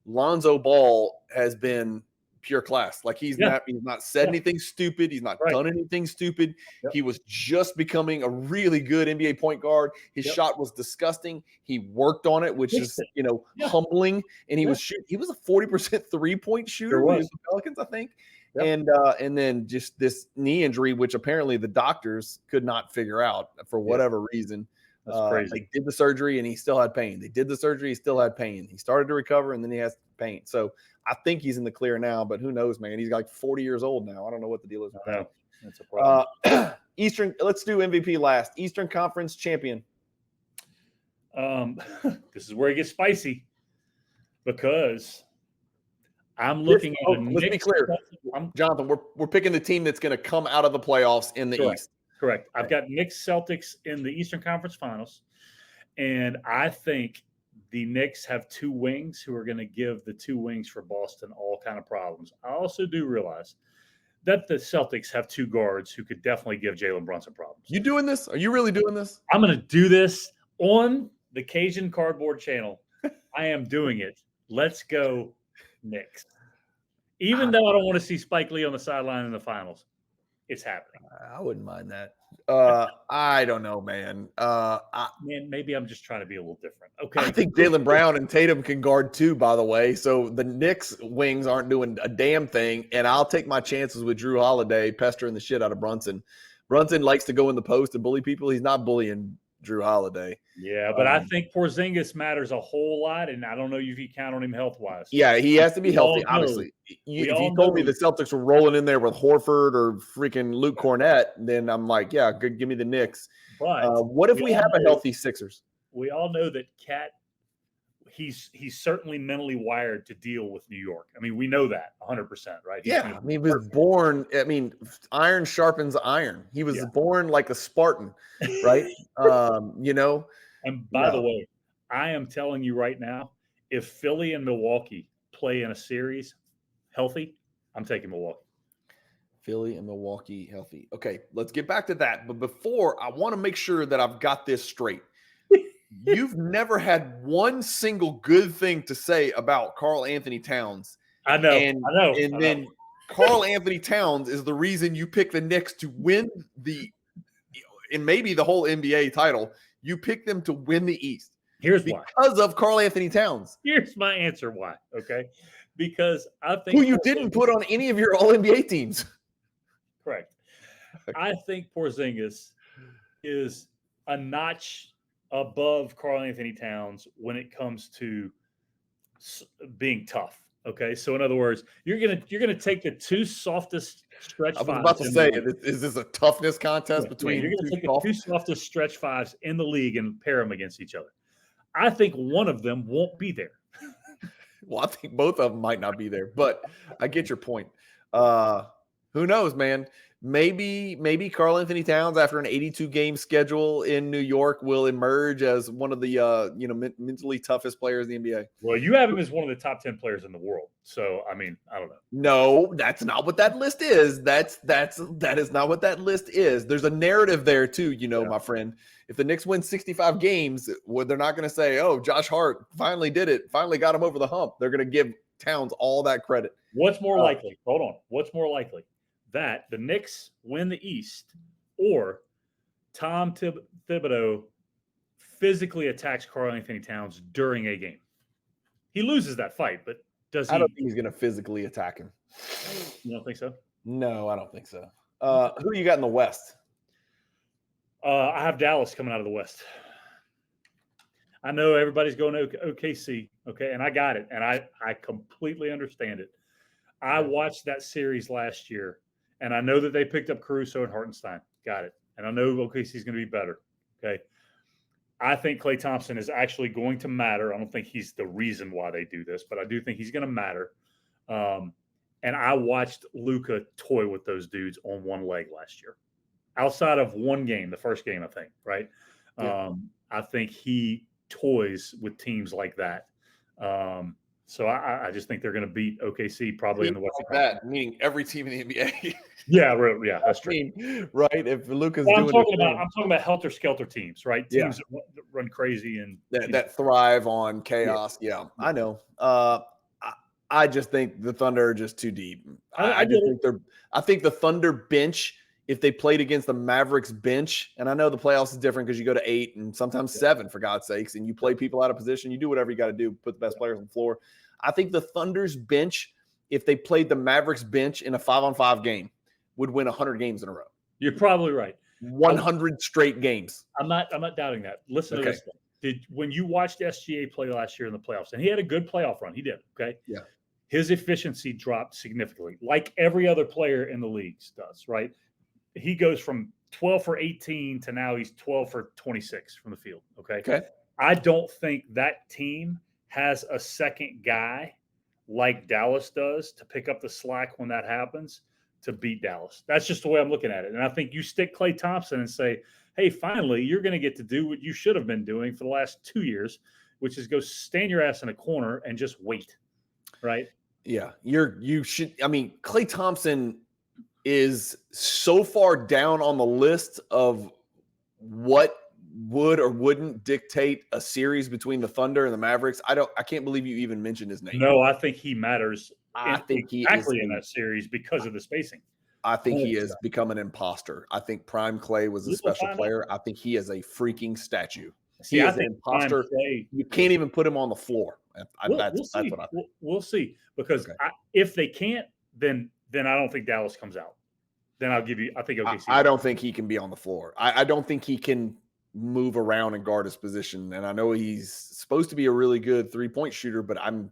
Lonzo Ball has been pure class. Like he's not said anything stupid. He's not done anything stupid. He was just becoming a really good NBA point guard. His shot was disgusting. He worked on it, which is, humbling. And he was he was a 40% 3-point shooter with the Pelicans, I think. And then just this knee injury, which apparently the doctors could not figure out for whatever reason. That's crazy. They did the surgery and he still had pain. They did the surgery, he still had pain. He started to recover and then he has pain. So I think he's in the clear now, but who knows, man? He's like 40 years old now. I don't know what the deal is with that. That's a problem. Eastern, let's do MVP last. Eastern Conference champion. This is where it gets spicy because I'm looking at let's be clear. Jonathan, we're picking the team that's going to come out of the playoffs in the East. Correct. I've got Knicks Celtics in the Eastern Conference Finals, and I think the Knicks have 2 wings who are going to give the 2 wings for Boston all kind of problems. I also do realize that the Celtics have 2 guards who could definitely give Jalen Brunson problems. You doing this? Are you really doing this? I'm going to do this on the Cajun Cardboard channel. I am doing it. Let's go Knicks. Even though I don't want to see Spike Lee on the sideline in the finals. It's happening. I wouldn't mind that. I don't know, man. Maybe I'm just trying to be a little different. Okay. I think Jaylen Brown and Tatum can guard too, by the way. So the Knicks wings aren't doing a damn thing. And I'll take my chances with Drew Holiday pestering the shit out of Brunson. Brunson likes to go in the post and bully people. He's not bullying Drew Holiday. Yeah, but I think Porzingis matters a whole lot, and I don't know if you count on him health-wise. Yeah, he has to be healthy, obviously. If you told me the Celtics were rolling in there with Horford or freaking Luke Cornett, then I'm like, yeah, good, give me the Knicks. But what if we have a healthy Sixers? We all know that Cat, he's certainly mentally wired to deal with New York. I mean, we know that 100%, right? I mean, he was born, iron sharpens iron. He was born like a Spartan, right? And by the way, I am telling you right now, if Philly and Milwaukee play in a series healthy, I'm taking Milwaukee. Philly and Milwaukee healthy. Okay, let's get back to that. But before, I want to make sure that I've got this straight. You've never had one single good thing to say about Karl Anthony Towns. I know. And then Karl Anthony Towns is the reason you pick the Knicks to win and maybe the whole NBA title. You pick them to win the East. Here's why. Because of Karl Anthony Towns. Here's my answer why, okay? Because I think – who you didn't put on any of your All-NBA teams. Correct. I think Porzingis is a notch above Karl Anthony Towns when it comes to being tough. Okay, so in other words, you're gonna take the two softest stretch I was fives. about to say, is this a toughness contest between you're two gonna take the soft? two softest stretch fives in the league and pair them against each other. I think one of them won't be there. Well, I think both of them might not be there, but I get your point. Who knows, man? Maybe Karl Anthony Towns, after an 82 game schedule in New York, will emerge as one of the mentally toughest players in the NBA. Well, you have him as one of the top 10 players in the world. So I mean, I don't know. No, that's not what that list is. That is not what that list is. There's a narrative there too, my friend. If the Knicks win 65 games, they're not going to say, "Oh, Josh Hart finally did it, finally got him over the hump." They're going to give Towns all that credit. What's more likely? Hold on. What's more likely? That the Knicks win the East, or Tom Thibodeau physically attacks Karl Anthony Towns during a game? He loses that fight, but does he? I don't think he's going to physically attack him. You don't think so? No, I don't think so. Who you got in the West? I have Dallas coming out of the West. I know everybody's going to OKC, okay, and I got it, and I completely understand it. I watched that series last year, and I know that they picked up Caruso and Hartenstein. Got it. And I know OKC is going to be better, okay? I think Klay Thompson is actually going to matter. I don't think he's the reason why they do this, but I do think he's going to matter. And I watched Luka toy with those dudes on one leg last year. Outside of one game, the first game, I think, right? Yeah. I think he toys with teams like that. So I just think they're going to beat OKC probably in the Western Conference. Meaning every team in the NBA. Yeah, that's true. Right? If Luka's I'm talking about helter skelter teams, right? Teams that run crazy and that thrive on chaos. Yeah, I know. I just think the Thunder are just too deep. I think the Thunder bench, if they played against the Mavericks bench, and I know the playoffs is different because you go to 8 and sometimes 7, for God's sakes, and you play people out of position. You do whatever you got to do, put the best players on the floor. I think the Thunder's bench, if they played the Mavericks bench in a 5-on-5 game, would win 100 games in a row. You're probably right. 100 straight games. I'm not doubting that. Listen to this thing. When you watched SGA play last year in the playoffs, and he had a good playoff run, he did, okay? Yeah. His efficiency dropped significantly, like every other player in the leagues does, right? He goes from 12 for 18 to now he's 12 for 26 from the field, okay? I don't think that team has a second guy like Dallas does to pick up the slack when that happens to beat Dallas. That's just the way I'm looking at it. And I think you stick Klay Thompson and say, hey, finally, you're going to get to do what you should have been doing for the last 2 years, which is go stand your ass in a corner and just wait, right? Yeah, you should. I mean, Klay Thompson is so far down on the list of what would or wouldn't dictate a series between the Thunder and the Mavericks. I can't believe you even mentioned his name. No, I think he matters. I think he is in that series because of the spacing. I think he has become an imposter. I think Prime Klay was a special player. I think he is a freaking statue. He is an imposter. You can't even put him on the floor. That's what I think. We'll see. Because if they can't, then I don't think Dallas comes out. Then I'll give you – I think OKC. I don't think he can be on the floor. I don't think he can move around and guard his position. And I know he's supposed to be a really good three-point shooter, but I'm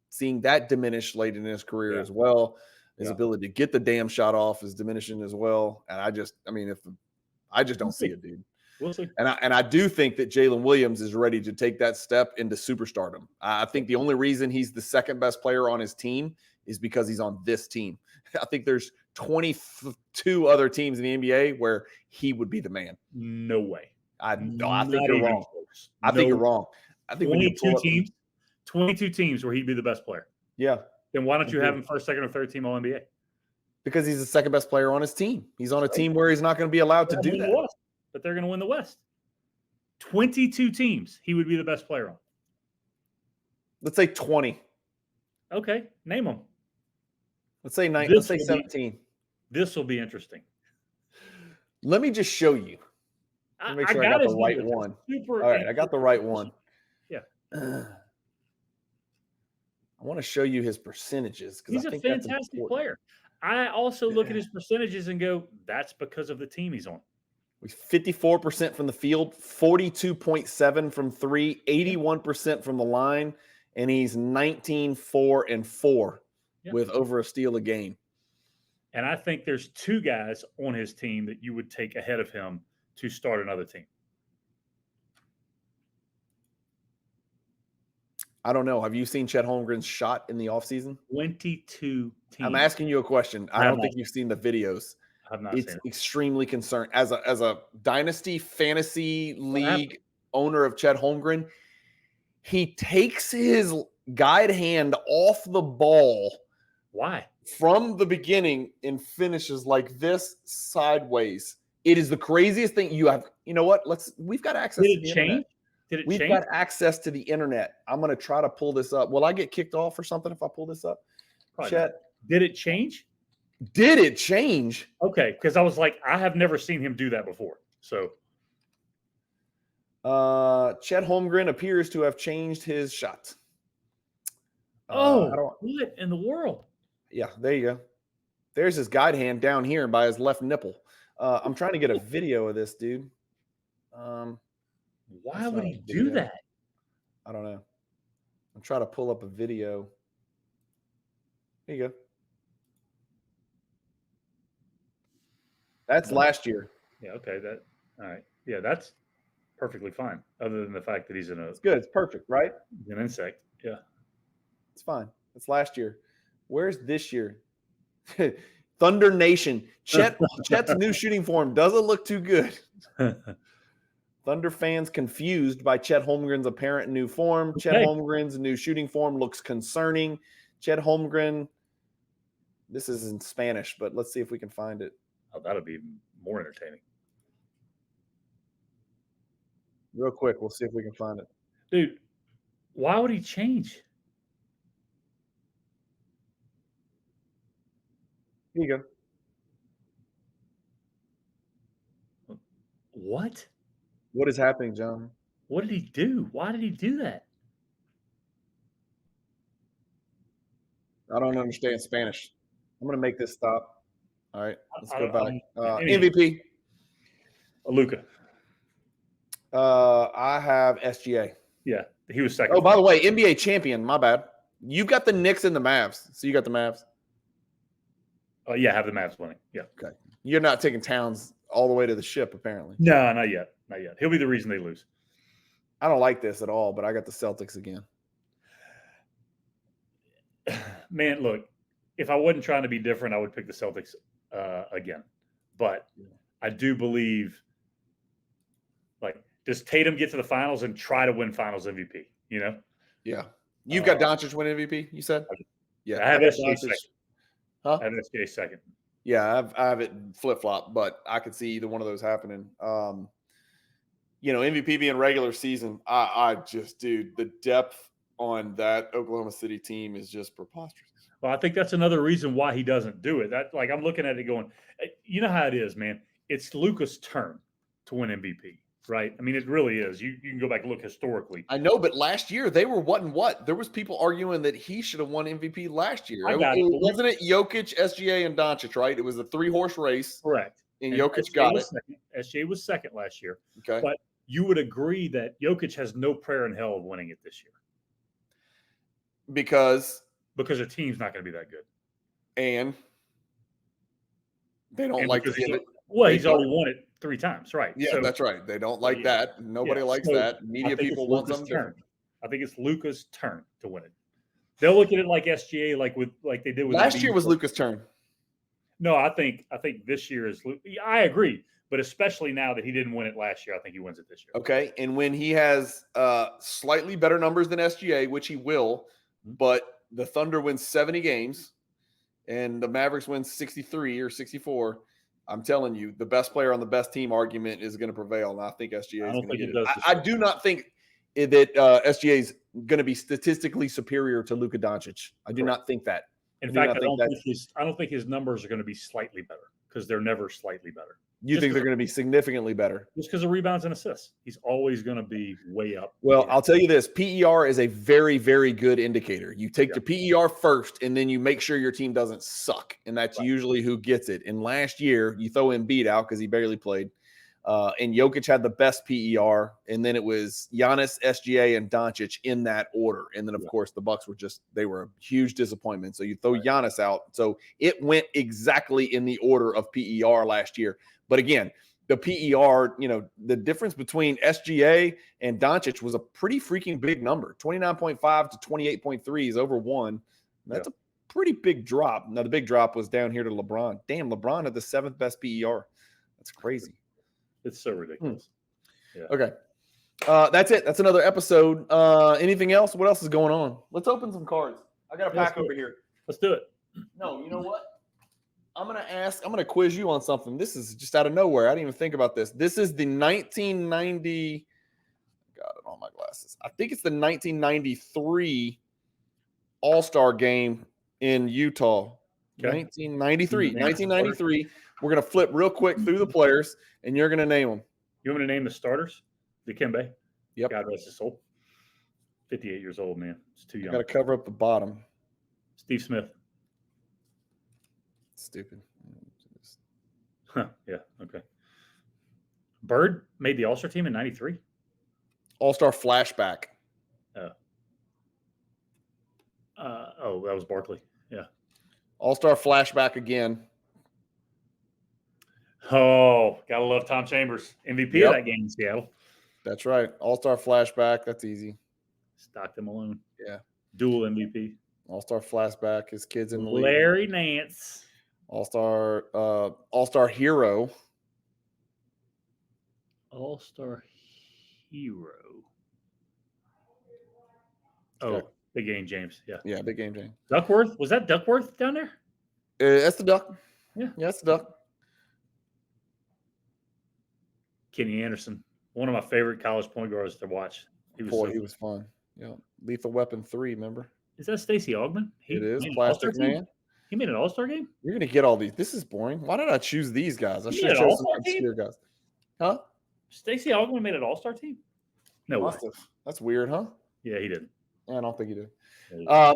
seeing that diminish late in his career as well. His ability to get the damn shot off is diminishing as well. And I just don't see it, dude. We'll see. And I do think that Jalen Williams is ready to take that step into superstardom. I think the only reason he's the second best player on his team is because he's on this team. I think there's 22 other teams in the NBA where he would be the man. No way. I think you're wrong. I think you're wrong. I think 22 teams where he'd be the best player. Yeah. Then why don't you have him first, second, or third team All NBA? Because he's the second best player on his team. He's on a team where he's not going to be allowed to do that. But they're going to win the West. 22 teams he would be the best player on. Let's say 20. Okay, name them. Let's say 9. Let's say 17. This will be interesting. Let me just show you. Make sure I got the right one. All right, I got the right one. Yeah. I want to show you his percentages. He's a fantastic player. I also look at his percentages and go, that's because of the team he's on. 54% from the field, 42.7 from three, 81% from the line, and he's 19-4-4 with over a steal a game. And I think there's 2 guys on his team that you would take ahead of him to start another team. I don't know. Have you seen Chet Holmgren's shot in the offseason? 22 teams. I'm asking you a question. I don't think you've seen the videos. It's extremely concerned. As a dynasty fantasy league owner of Chet Holmgren, he takes his guide hand off the ball. Why? From the beginning and finishes like this sideways. It is the craziest thing you have. You know what? We've got access to the internet. We've got access to the internet. I'm going to try to pull this up. Will I get kicked off or something if I pull this up? Chet. Did it change? Did it change? Okay, because I was like, I have never seen him do that before. So, Chet Holmgren appears to have changed his shot. What in the world? Yeah, there you go. There's his guide hand down here by his left nipple. I'm trying to get a video of this, dude. Why would he do that? I don't know. I'm trying to pull up a video. Here you go. That's last year. Yeah, okay. All right. Yeah, that's perfectly fine. Other than the fact that it's good. It's perfect, right? An insect. Yeah. It's fine. It's last year. Where's this year? Thunder Nation. Chet's new shooting form doesn't look too good. Thunder fans confused by Chet Holmgren's apparent new form. Okay. Chet Holmgren's new shooting form looks concerning. Chet Holmgren. This is in Spanish, but let's see if we can find it. Oh, that'll be more entertaining. Real quick, we'll see if we can find it. Dude, why would he change? Here you go. What? What is happening, John? What did he do? Why did he do that? I don't understand Spanish. I'm going to make this stop. All right, let's go back. MVP. Luka. I have SGA. Yeah, he was second. Oh, by the way, NBA champion. My bad. You've got the Knicks and the Mavs. So you got the Mavs. Oh, yeah, I have the Mavs winning. Yeah. Okay. You're not taking Towns all the way to the ship, apparently. No, not yet. Not yet. He'll be the reason they lose. I don't like this at all, but I got the Celtics again. Man, look, if I wasn't trying to be different, I would pick the Celtics again. But I do believe, like, does Tatum get to the finals and try to win finals MVP, you know? Yeah. You've got Doncic win MVP, you said? Yeah. I have SGA second. Huh? I have SGA second. Yeah, I have it flip-flop, but I could see either one of those happening. MVP being regular season, I just, dude, the depth on that Oklahoma City team is just preposterous. Well, I think that's another reason why he doesn't do it. I'm looking at it going, you know how it is, man. It's Luka's turn to win MVP, right? I mean, it really is. You can go back and look historically. I know, but last year they were what and what. There was people arguing that he should have won MVP last year. Wasn't it Jokic, SGA, and Doncic, right? It was a 3-horse race. Correct. And Jokic got it. SGA was second last year. Okay. But you would agree that Jokic has no prayer in hell of winning it this year. Because their team's not going to be that good. And they don't like to give it. Well, he's already won it 3 times, right? Yeah, that's right. They don't like that. Nobody likes that. Media people want something different. I think it's Luka's turn to win it. They'll look at it like SGA, like they did with last year was Luka's turn. No, I think this year is. I agree, but especially now that he didn't win it last year, I think he wins it this year. Okay, and when he has slightly better numbers than SGA, which he will, but the Thunder wins 70 games, and the Mavericks win 63 or 64. I'm telling you, the best player on the best team argument is going to prevail, and I think SGA is going to get it. I do not think that SGA is going to be statistically superior to Luka Doncic. I do not think that. In fact, I don't think his numbers are going to be slightly better because they're never slightly better. You think they're going to be significantly better? Just because of rebounds and assists. He's always going to be way up. Well, I'll tell you this. PER is a very, very good indicator. You take the PER first, and then you make sure your team doesn't suck, and that's usually who gets it. And last year, you throw Embiid out because he barely played. And Jokic had the best PER, and then it was Giannis, SGA, and Doncic in that order. And then, of course, the Bucks they were a huge disappointment. So you throw Giannis out. So it went exactly in the order of PER last year. But again, the PER, the difference between SGA and Doncic was a pretty freaking big number. 29.5 to 28.3 is over 1. That's a pretty big drop. Now, the big drop was down here to LeBron. Damn, LeBron had the 7th best PER. That's crazy. It's so ridiculous. Yeah. Okay. That's it. That's another episode. Anything else? What else is going on? Let's open some cards. I got a pack over here. Let's do it. No, you know what? I'm going to quiz you on something. This is just out of nowhere. I didn't even think about this. This is the 1990. Got it on my glasses. I think it's the 1993 All-Star game in Utah. Okay. 1993. We're going to flip real quick through the players, and you're going to name them. You want me to name the starters? Dikembe? Yep. God rest his soul. 58 years old, man. It's too young. Got to cover up the bottom. Steve Smith. Stupid. Huh, yeah, okay. Bird made the All-Star team in 93? All-Star flashback. That was Barkley. Yeah. All-Star flashback again. Oh, gotta love Tom Chambers. MVP of that game in Seattle. That's right. All-Star flashback. That's easy. Stockton Malone. Yeah. Dual MVP. All-Star flashback. His kids in the league. Larry Nance. All-Star hero. All-Star hero. Oh, Okay. Big Game James. Yeah. Yeah, Big Game James. Duckworth? Was that Duckworth down there? That's the Duck. Yeah. That's the Duck. Kenny Anderson. One of my favorite college point guards to watch. He was fun. Yeah. Lethal Weapon 3, remember? Is that Stacey Augmon? It is. Plastic Man. He made an All-Star game? You're going to get all these. This is boring. Why did I choose these guys? I should have chosen some obscure guys. Huh? Stacey Augmon made an All-Star team? No way. That's weird, huh? Yeah, he did. I don't think he did.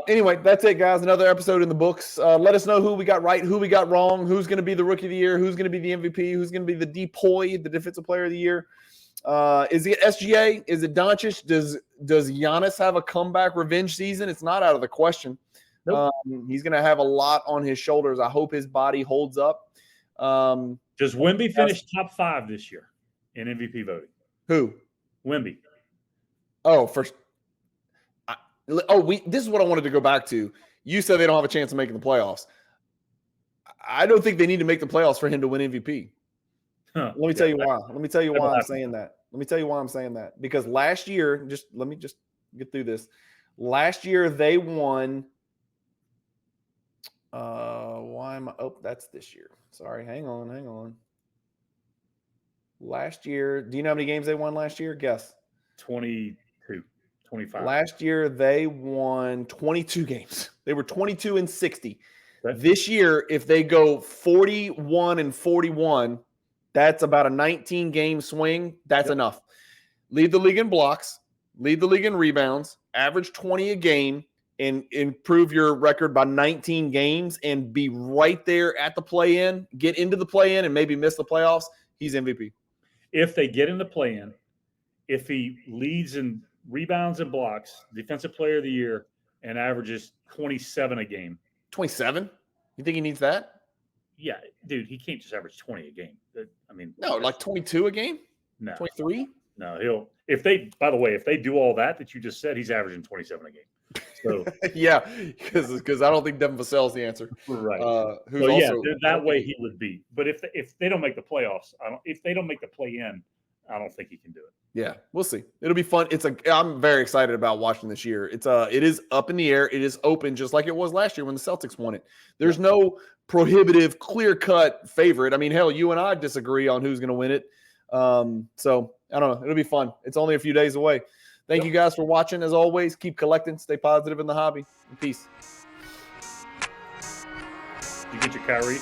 Anyway, that's it, guys. Another episode in the books. Let us know who we got right, who we got wrong, who's going to be the Rookie of the Year, who's going to be the MVP, who's going to be the DPOY, the Defensive Player of the Year. Is it SGA? Is it Doncic? Does Giannis have a comeback revenge season? It's not out of the question. Nope. He's going to have a lot on his shoulders. I hope his body holds up. Does Wemby finish top 5 this year in MVP voting? Who? Wemby. Oh, this is what I wanted to go back to. You said they don't have a chance of making the playoffs. I don't think they need to make the playoffs for him to win MVP. Let me tell you why. Let me tell you why I'm saying that. Because last year, let me just get through this. Last year they won. That's this year. Sorry, hang on. Last year, do you know how many games they won last year? Guess. 22, 25. Last year they won 22 games. They were 22-60. Okay. This year, if they go 41-41, that's about a 19-game swing. That's enough. Lead the league in blocks, lead the league in rebounds, average 20 a game, and improve your record by 19 games and be right there at the play-in, get into the play-in, and maybe miss the playoffs. He's MVP. If they get in the play-in, if he leads in rebounds and blocks, Defensive Player of the Year, and averages 27 a game. 27? You think he needs that? Yeah, dude, he can't just average 20 a game. No, like 22 a game? No. 23? No, if they do all that you just said, he's averaging 27 a game. So yeah, because I don't think Devin Vassell's the answer. Right. That way he would be. But if they don't make the playoffs, if they don't make the play-in, I don't think he can do it. Yeah, we'll see. It'll be fun. I'm very excited about watching this year. It is up in the air. It is open, just like it was last year when the Celtics won it. There's no prohibitive, clear-cut favorite. I mean, hell, you and I disagree on who's going to win it. So I don't know. It'll be fun. It's only a few days away. Thank you guys for watching. As always, keep collecting. Stay positive in the hobby. Peace. You get your Kyrie?